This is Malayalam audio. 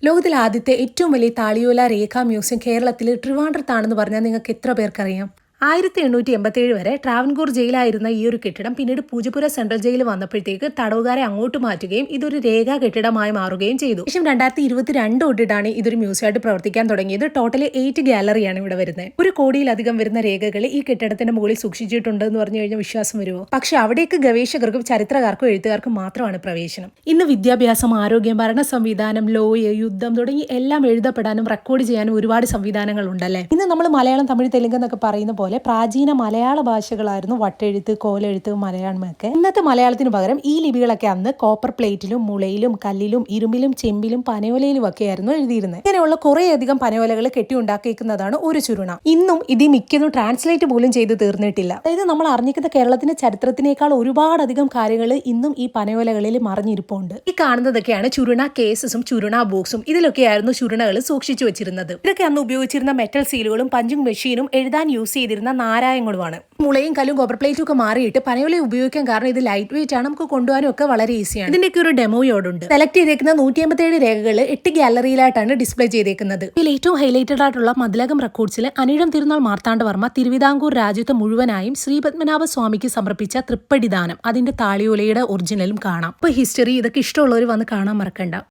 ലോകത്തിലെ ആദ്യത്തെ ഏറ്റവും വലിയ താളിയോല രേഖാ മ്യൂസിയം കേരളത്തിൽ ട്രിവാൻഡ്രത്താണെന്ന് പറഞ്ഞാൽ നിങ്ങൾക്ക് എത്ര പേർക്കറിയാം? 1887 വരെ ട്രാവൻകൂർ ജയിലായിരുന്ന ഈ ഒരു കെട്ടിടം പിന്നീട് പൂജപ്പുര സെൻട്രൽ ജയിൽ വന്നപ്പോഴത്തേക്ക് തടവുകാരെ അങ്ങോട്ട് മാറ്റുകയും ഇതൊരു രേഖാ കെട്ടിടമായി മാറുകയും ചെയ്തു. ശേഷം 2022 തൊട്ടിട്ടാണ് ഇതൊരു മ്യൂസിയമായിട്ട് പ്രവർത്തിക്കാൻ തുടങ്ങിയത്. ടോട്ടലി 8 ഗാലറിയാണ് ഇവിടെ വരുന്നത്. 1 കോടിയിലധികം വരുന്ന രേഖകൾ ഈ കെട്ടിടത്തിന്റെ മുകളിൽ സൂക്ഷിച്ചിട്ടുണ്ടെന്ന് പറഞ്ഞു കഴിഞ്ഞാൽ വിശ്വാസം വരുമോ? പക്ഷെ അവിടേക്ക് ഗവേഷകർക്കും ചരിത്രകാർക്കും എഴുത്തുകാർക്കും മാത്രമാണ് പ്രവേശനം. ഇന്ന് വിദ്യാഭ്യാസം, ആരോഗ്യം, ഭരണ സംവിധാനം, ലോയ, യുദ്ധം തുടങ്ങി എല്ലാം എഴുതപ്പെടാനും റെക്കോർഡ് ചെയ്യാനും ഒരുപാട് സംവിധാനങ്ങൾ ഉണ്ടല്ലേ. ഇന്ന് നമ്മൾ മലയാളം, തമിഴ്, തെലുങ്ക് എന്നൊക്കെ പറയുന്ന പോലെ പ്രാചീന മലയാള ഭാഷകളായിരുന്നു വട്ടെഴുത്ത്, കോലെഴുത്ത്, മലയാളമൊക്കെ. ഇന്നത്തെ മലയാളത്തിന് പകരം ഈ ലിപികളൊക്കെ അന്ന് കോപ്പർ പ്ലേറ്റിലും മുളയിലും കല്ലിലും ഇരുമ്പിലും ചെമ്പിലും പനയോലയിലും ഒക്കെ ആയിരുന്നു എഴുതിയിരുന്നത്. ഇങ്ങനെയുള്ള കുറേയധികം പനയോലകൾ കെട്ടിയുണ്ടാക്കിയിരിക്കുന്നതാണ് ഒരു ചുരുണ. ഇന്നും ഇത് മിക്കതും ട്രാൻസ്ലേറ്റ് പോലും ചെയ്ത് തീർന്നിട്ടില്ല. അതായത് നമ്മൾ അറിഞ്ഞിരിക്കുന്ന കേരളത്തിന്റെ ചരിത്രത്തിനേക്കാൾ ഒരുപാടധികം കാര്യങ്ങൾ ഇന്നും ഈ പനയോലകളിൽ മറിഞ്ഞിരിപ്പുണ്ട്. ഈ കാണുന്നതൊക്കെയാണ് ചുരുണ കേസസും ചുരുണ ബോക്സും. ഇതിലൊക്കെയായിരുന്നു ചുരുണകൾ സൂക്ഷിച്ചു വെച്ചിരുന്നത്. ഇതൊക്കെ അന്ന് ഉപയോഗിച്ചിരുന്ന മെറ്റൽ സീലുകളും പഞ്ചിങ് മെഷീനും എഴുതാൻ യൂസ് ചെയ്തിരുന്ന നാരായങ്ങളുമാണ്. മുളയും കല്ലും കോപ്പർ പ്ലേറ്റും ഒക്കെ മാറിയിട്ട് പനയോല ഉപയോഗിക്കാൻ കാരണം ഇത് ലൈറ്റ് വെയിറ്റ് ആണ്, നമുക്ക് കൊണ്ടുപോകാനും ഒക്കെ വളരെ ഈസിയാണ്. ഇതിന്റെയൊക്കെ ഒരു ഡെമോയോടുണ്ട്. സെലക്ട് ചെയ്തേക്കുന്ന 157 രേഖകൾ 8 ഗാലറിയിലായിട്ടാണ് ഡിസ്പ്ലേ ചെയ്തേക്കുന്നത്. ഇതിൽ ഏറ്റവും ഹൈലൈറ്റഡ് ആയിട്ടുള്ള മതിലകം റെക്കോർഡ്സിൽ അനിഴം തിരുനാൾ മാർത്താണ്ഡവർമ്മ തിരുവിതാംകൂർ രാജ്യത്ത് മുഴുവനായും ശ്രീ പത്മനാഭ സ്വാമിക്ക് സമർപ്പിച്ച തൃപ്പടിദാനം, അതിന്റെ താളിയോലയുടെ ഒറിജിനലും കാണാം. അപ്പൊ ഹിസ്റ്ററി ഇതൊക്കെ ഇഷ്ടമുള്ളവർ വന്ന് കാണാൻ മറക്കണ്ട.